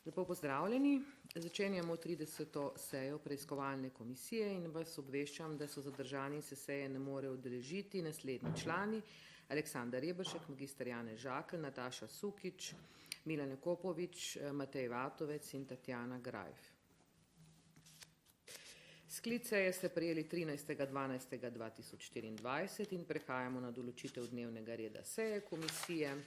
Lepo pozdravljeni. Začenjamo 30. sejo preiskovalne komisije in vas obveščam, da so zadržani se seje ne morejo udeležiti naslednji člani: Aleksandar Reberšek, magister Janez Žakelj, Nataša Sukič, Milan Jakopovič, Matej Vatovec in Tatjana Grajf. Sklic seje ste prejeli 13.12.2024 in prehajamo na določitev dnevnega reda seje komisije.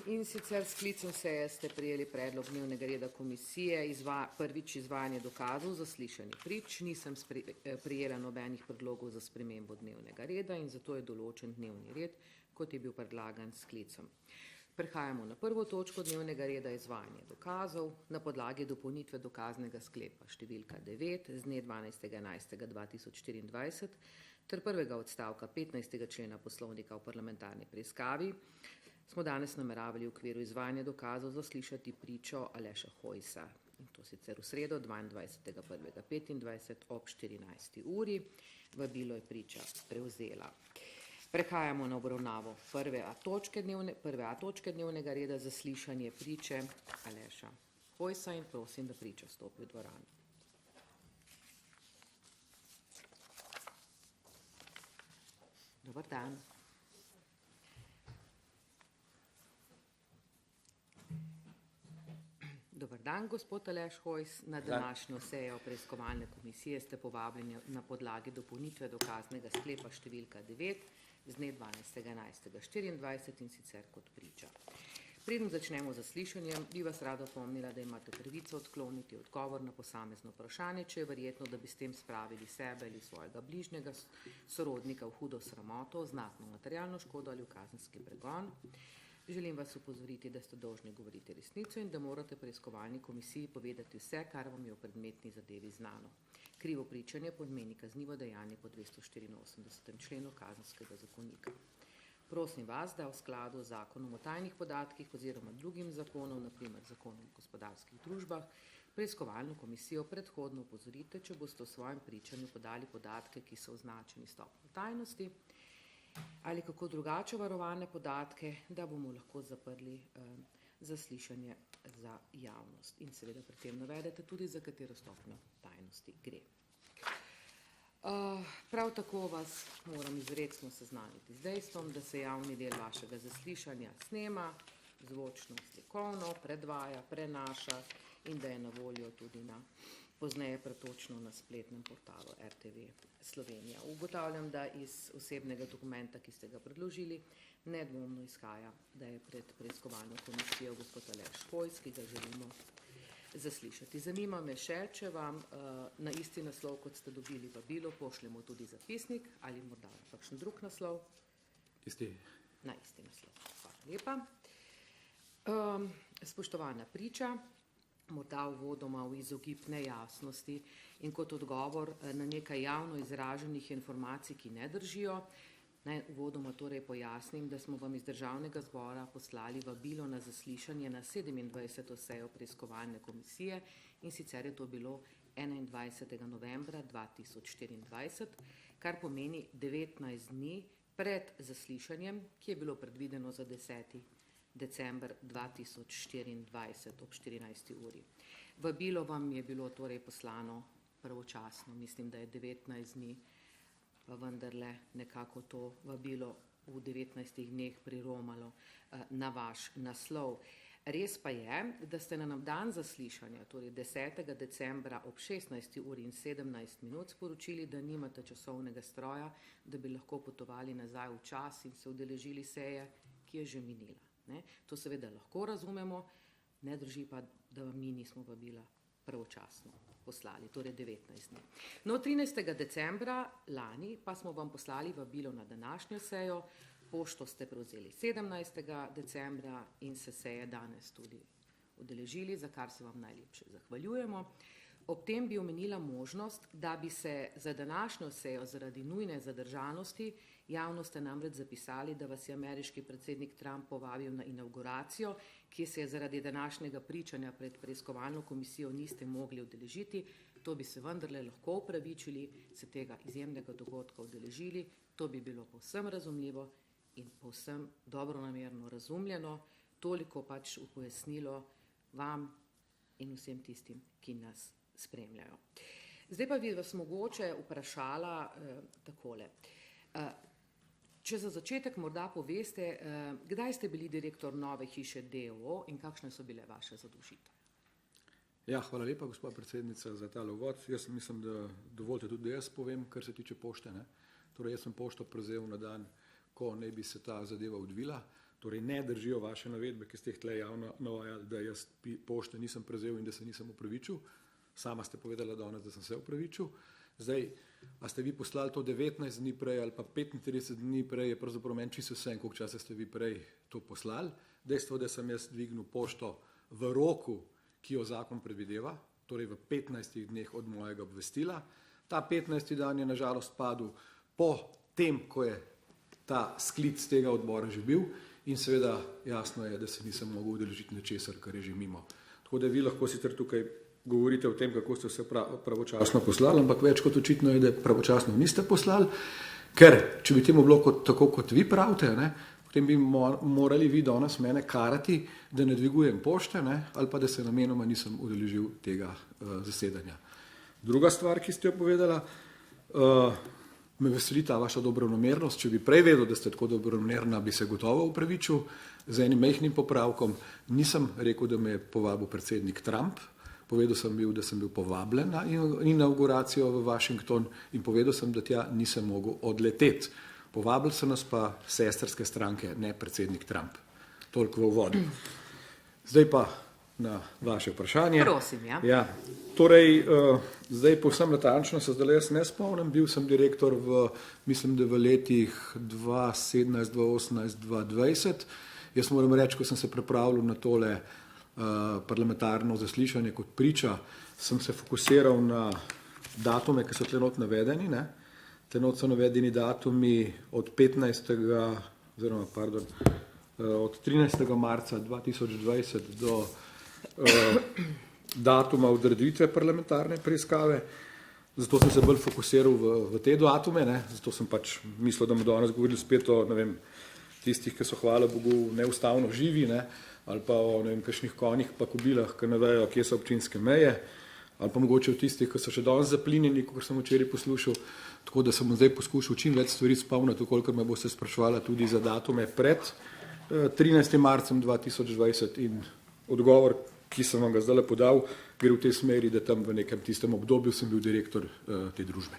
In sicer sklicem seje ste prejeli predlog dnevnega reda komisije, prvič izvajanje dokazov za slišanje prič. Nisem prejela nobenih predlogov za spremembo dnevnega reda in zato je določen dnevni red, kot je bil predlagan s sklicem. Prehajamo na prvo točko dnevnega reda, izvajanje dokazov na podlagi dopolnitve dokaznega sklepa številka 9 z dne 12.11.2024 ter prvega odstavka 15. člena poslovnika o parlamentarni preiskavi smo danes nameravali v okviru izvajanja dokazov zaslišati pričo Aleša Hojsa, in to sicer v sredo 22.1.25 ob 14. uri. Vabilo je priča prevzela. Prehajamo na obravnavo prve A točke dnevnega reda, zaslišanje priče Aleša Hojsa, in prosim, da priča stopi v dvorano. Dober dan. Dober dan, gospod Aleš Hojs. Na današnjo sejo preiskovalne komisije ste povabljeni na podlagi dopolnitve dokaznega sklepa številka 9 z dne 12.11.24 in sicer kot priča. Preden začnemo z zaslišanjem, bi vas rada opomnila, da imate pravico odkloniti odgovor na posamezno vprašanje, če je verjetno, da bi s tem spravili sebe ali svojega bližnjega sorodnika v hudo sramoto, znatno materialno škodo ali v kazenski pregon. Želim vas upozoriti, da ste dolžni govoriti resnico in da morate preiskovalni komisiji povedati vse, kar vam je v predmetni zadevi znano. Krivo pričanje pomeni kaznivo dejanje po 284. členu Kazenskega zakonika. Prosim vas, da v skladu z zakonom o tajnih podatkih oziroma drugim zakonom, naprimer zakonom o gospodarskih družbah, preiskovalno komisijo predhodno opozorite, če boste v svojem pričanju podali podatke, ki so označeni stopnjo tajnosti, ali kako drugače varovane podatke, da bomo lahko zaprli zaslišanje za javnost. In seveda pri tem navedete tudi, za katero stopnjo tajnosti gre. Prav tako vas moram izrecno seznaniti z dejstvom, da se javni del vašega zaslišanja snema, zvočno, slikovno, predvaja, prenaša in da je na voljo tudi pozneje pretočno na spletnem portalu RTV Slovenija. Ugotavljam, da iz osebnega dokumenta, ki ste ga predložili, nedvomno izhaja, da je pred preiskovalno komisijo gospod Aleš Hojs, ki ga želimo zaslišati. Zanima me še, če vam na isti naslov, kot ste dobili vabilo, pošljemo tudi zapisnik ali morda kakšen drug naslov? Na isti naslov. Hvala lepa. Spoštovana priča, morda uvodoma v izogib nejasnosti in kot odgovor na nekaj javno izraženih informacij, ki ne držijo, naj uvodoma torej pojasnim, da smo vam iz Državnega zbora poslali vabilo na zaslišanje na 27. sejo preiskovalne komisije, in sicer je to bilo 21. novembra 2024, kar pomeni 19 dni pred zaslišanjem, ki je bilo predvideno za 10. december 2024 ob 14. uri. Vabilo vam je bilo torej poslano pravočasno, mislim, da je 19 dni, pa vendarle nekako to vabilo v 19 dneh priromalo na vaš naslov. Res pa je, da ste na nam dan zaslišanja, torej 10. decembra ob 16. uri in 17 minut sporočili, da nimate časovnega stroja, da bi lahko potovali nazaj v čas in se udeležili seje, ki je že minila. To seveda lahko razumemo, ne drži pa, da vam mi nismo vabila pravočasno poslali, torej 19 dni. No, 13. decembra lani pa smo vam poslali vabilo na današnjo sejo, pošto ste prevzeli 17. decembra in se seje danes tudi udeležili, za kar se vam najlepše zahvaljujemo. Ob tem bi omenila možnost, da bi se za današnjo sejo zaradi nujne zadržanosti, javno ste namreč zapisali, da vas je ameriški predsednik Trump povabil na inavguracijo, ki se je zaradi današnjega pričanja pred preiskovalno komisijo niste mogli udeležiti. To bi se vendarle lahko upravičili, se tega izjemnega dogodka udeležili, to bi bilo povsem razumljivo in povsem dobronamerno razumljeno. toliko pač v pojasnilo vam in vsem tistim, ki nas spremljajo. Zdaj pa bi vas mogoče vprašala takole. Če za začetek morda poveste, kdaj ste bili direktor Nove hiše d.o.o. in kakšne so bile vaše zadolžitve? Ja, hvala lepa, gospa predsednica, za tale uvod. Jaz mislim, da dovolite tudi, da jaz povem, kar se tiče pošte. Torej, jaz sem pošto prevzel na dan, ko naj bi se ta zadeva odvila. Torej, ne držijo vaše navedbe, ki ste jih tle javno navajali, da jaz pošte nisem prevzel in da se nisem opravičil. Sama ste povedala danes, da sem se opravičil. Zdaj, a ste vi poslali to 19 dni prej ali pa 35 dni prej, je pravzaprav meni čisto vse, koliko časa ste vi prej to poslali. Dejstvo, da sem jaz dvignil pošto v roku, ki jo zakon predvideva, torej v 15 dneh od mojega obvestila. Ta 15. dan je nažalost padel po tem, ko je ta sklic tega odbora že bil in seveda jasno je, da se nisem mogel udeležiti nečesar, kar je že mimo. Tako da vi lahko sicer tukaj govorite o tem, kako ste vse pravočasno poslali, ampak več kot očitno je, da pravočasno niste poslali, ker če bi temu bilo tako, kot vi pravite, potem bi morali vi danes mene karati, da ne dvigujem pošte, ali pa da se namenoma nisem udeležil tega zasedanja. Druga stvar, ki ste jo povedala, me veseli ta vaša dobronamernost. Če bi prej vedel, da ste tako dobronamerna, bi se gotovo upravičil z enim majhnim popravkom. Nisem rekel, da me je povabil predsednik Trump. Povedal sem bil, da sem bil povabljen na inauguracijo v Washington in povedal sem, da tja nisem mogel odleteti. Povabili so nas pa sestrske stranke, ne predsednik Trump. Toliko v uvodu. Zdaj pa na vaše vprašanje. Prosim, ja. Ja. Torej, zdaj povsem natančno se zdaj jaz ne spomnim. Bil sem direktor mislim, da v letih 2017, 2018, 2020. Jaz moram reči, ko sem se pripravljal na tole parlamentarno zaslišanje kot priča, sem se fokusiral na datume, ki so tlenot navedeni. Tlenot so navedeni datumi od 13. marca 2020 do datuma odreditve parlamentarne preiskave. Zato sem se bolj fokusiral v te datume, zato sem pač mislil, da bomo danes govorili spet o tistih, ki so, hvala Bogu, neustavno živi, ali pa o kakšnih konjih pa kobilah, ki ne vejo, kje so občinske meje, ali pa mogoče o tistih, ki so še danes zaplinjeni, kot sem včeraj poslušal. Tako da sem zdaj poskušal čim več stvari spomniti, kolikor me boste sprašvala tudi za datume pred 13. marcem 2020 in odgovor, ki sem vam ga zdaj podal, gre v tej smeri, da tam v nekem tistem obdobju sem bil direktor te družbe.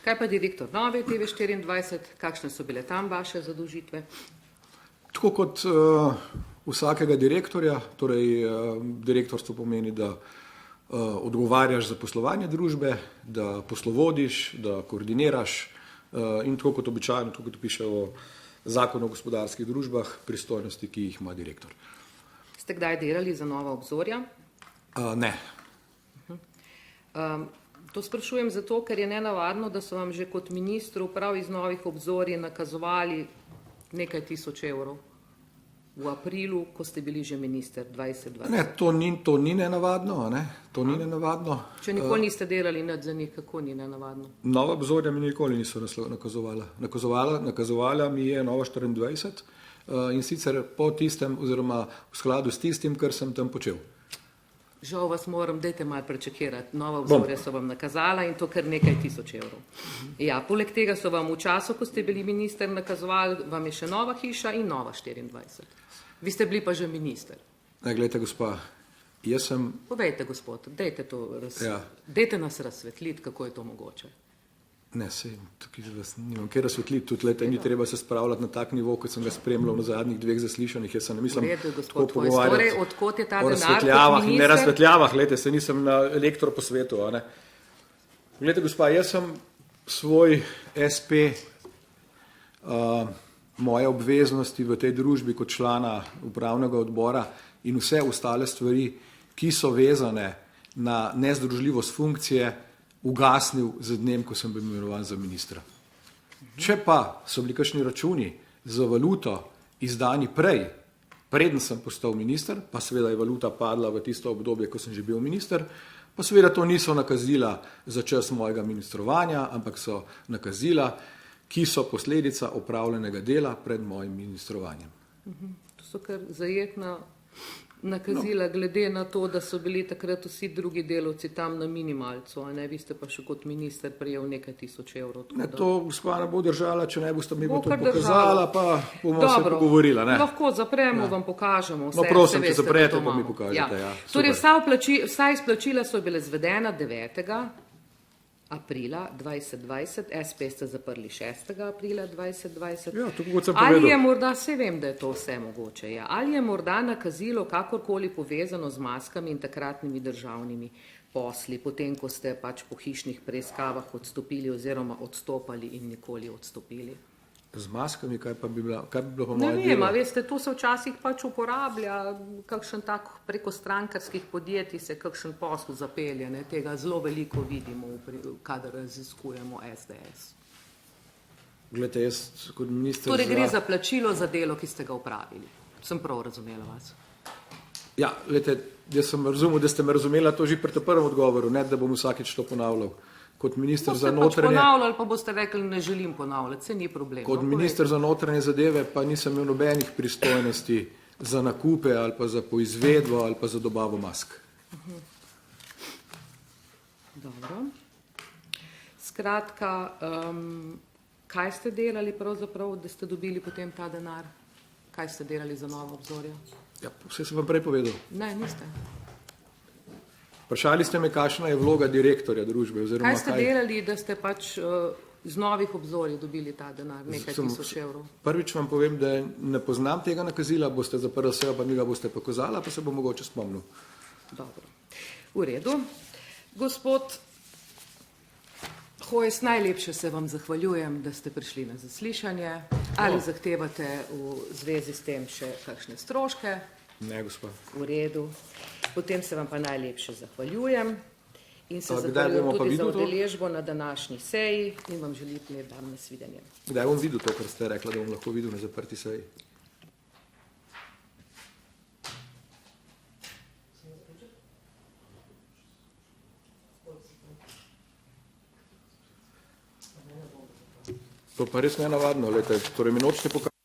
Kaj pa direktor Nove TV24, kakšne so bile tam vaše zadolžitve? Tako kot vsakega direktorja, torej direktorstvo pomeni, da odgovarjaš za poslovanje družbe, da poslovodiš, da koordiniraš in tako kot običajno, tako kot piše o zakonu o gospodarskih družbah, pristojnosti, ki jih ima direktor. Ste kdaj delali za Nova obzorja? Ne. To sprašujem zato, ker je nenavadno, da so vam že kot ministru prav iz Novih obzorij nakazovali nekaj tisoč evrov v aprilu, ko ste bili že minister 2020. Ne, to ni nenavadno, To ni nenavadno. Če nikoli niste delali nič za njih, kako ni nenavadno? Nova obzorja mi nikoli niso nakazovala. Nakazovala mi je Nova 24 in sicer po tistem oziroma v skladu s tistim, kar sem tam počel. Žal vas moram, dajte malo prečekirati. Nova obzorja so vam nakazala in to kar nekaj tisoč evrov. Ja, poleg tega so vam v času, ko ste bili minister, nakazovali, vam je še Nova hiša in Nova 24. Vi ste bili pa že minister. Glejte, gospa, jaz sem... Povejte, gospod, dajte nas razsvetliti, kako je to mogoče. Ne, tukaj vas nimam kaj razsvetliti, tudi leta ni treba se spravljati na tak nivo, kot sem ga spremljal na zadnjih 2 zaslišanjih. Jaz se ne mislim tako pogovarjati o razsvetljavah in ne razsvetljavah, glejte, se nisem na elektro posvetu. Glejte, gospa, jaz sem svoj SP, moje obveznosti v tej družbi kot člana upravnega odbora in vse ostale stvari, ki so vezane na nezdružljivost funkcije, ugasnil z dnem, ko sem bil imenovan za ministra. Če pa so bili kakšni računi za valuto izdani preden sem postal minister, pa seveda je valuta padla v tisto obdobje, ko sem že bil minister, pa seveda to niso nakazila za čas mojega ministrovanja, ampak so nakazila, ki so posledica opravljenega dela pred mojim ministrovanjem. To so kar zajetna nakazila, glede na to, da so bili takrat vsi drugi delavci tam na minimalcu, a ne, vi ste pa še kot minister prejel nekaj tisoč evrov. Ne, to gospa ne bo držala, če ne boste mi Bo to kar pokazala, pa bomo se Dobro, pogovorila. Ne? lahko zapremo, vam pokažemo vse. No, prosim, saj če veste, da zaprete, to pa mi imamo. pokažete, ja. Torej, Super. vsa izplačila so bile zvedena 9. aprila 2020, SP ste zaprli 6. aprila 2020. Ja, tako kot sem Ali je povedal. morda, se vem, da je to vse mogoče, ja. Ali je morda nakazilo kakorkoli povezano z maskami in takratnimi državnimi posli, potem, ko ste pač po hišnih preiskavah odstopili oziroma odstopali in nikoli odstopili? Z maskami, kaj bi bilo pa Ne moje vem, delo? a veste, to se včasih pač uporablja, kakšen tak preko strankarskih podjetij se kakšen posel zapelje, ne, tega zelo veliko vidimo, kadar raziskujemo SDS. Glejte, jaz kot minister Torej gre za plačilo za delo, ki ste ga upravili. Sem prav razumela vas. Ja, glejte, jaz sem razumel, da ste me razumela to že pri tem prvem odgovoru, ne da bom vsakič to ponavljal. Kot minister Boste za pač notranje... ponavljali, pa boste rekli, ne želim ponavljati, se ni problem. Kot No, minister za notranje zadeve pa nisem imel nobenih pristojnosti za nakupe ali pa za poizvedbo ali pa za dobavo mask. Dobro. Skratka, kaj ste delali pravzaprav, da ste dobili potem ta denar? Kaj ste delali za Novo obzorje? Ja, vse sem vam prej povedal. Ne, niste. Vprašali ste me, kakšna je vloga direktorja družbe. Oziroma Kaj ste delali, da ste pač z Novih obzorij dobili ta denar, nekaj Sem- tisoč evrov? Prvič vam povem, da ne poznam tega nakazila, boste zaprli sejo, pa mi ga boste pokazala, pa se bom mogoče spomnil. Dobro. V redu. Gospod Hojs, najlepše se vam zahvaljujem, da ste prišli na zaslišanje. Ali zahtevate v zvezi s tem še kakšne stroške? Ne, gospa. V redu. Potem se vam pa najlepše zahvaljujem in se A kdaj zahvaljujem bomo pa tudi za videli to? udeležbo na današnji seji in vam želim lep dan, nasvidenje. Kdaj bom videl to, kar ste rekla, da bom lahko videl na zaprti seji? To pa res nenavadno, torej mi nočete pokazati.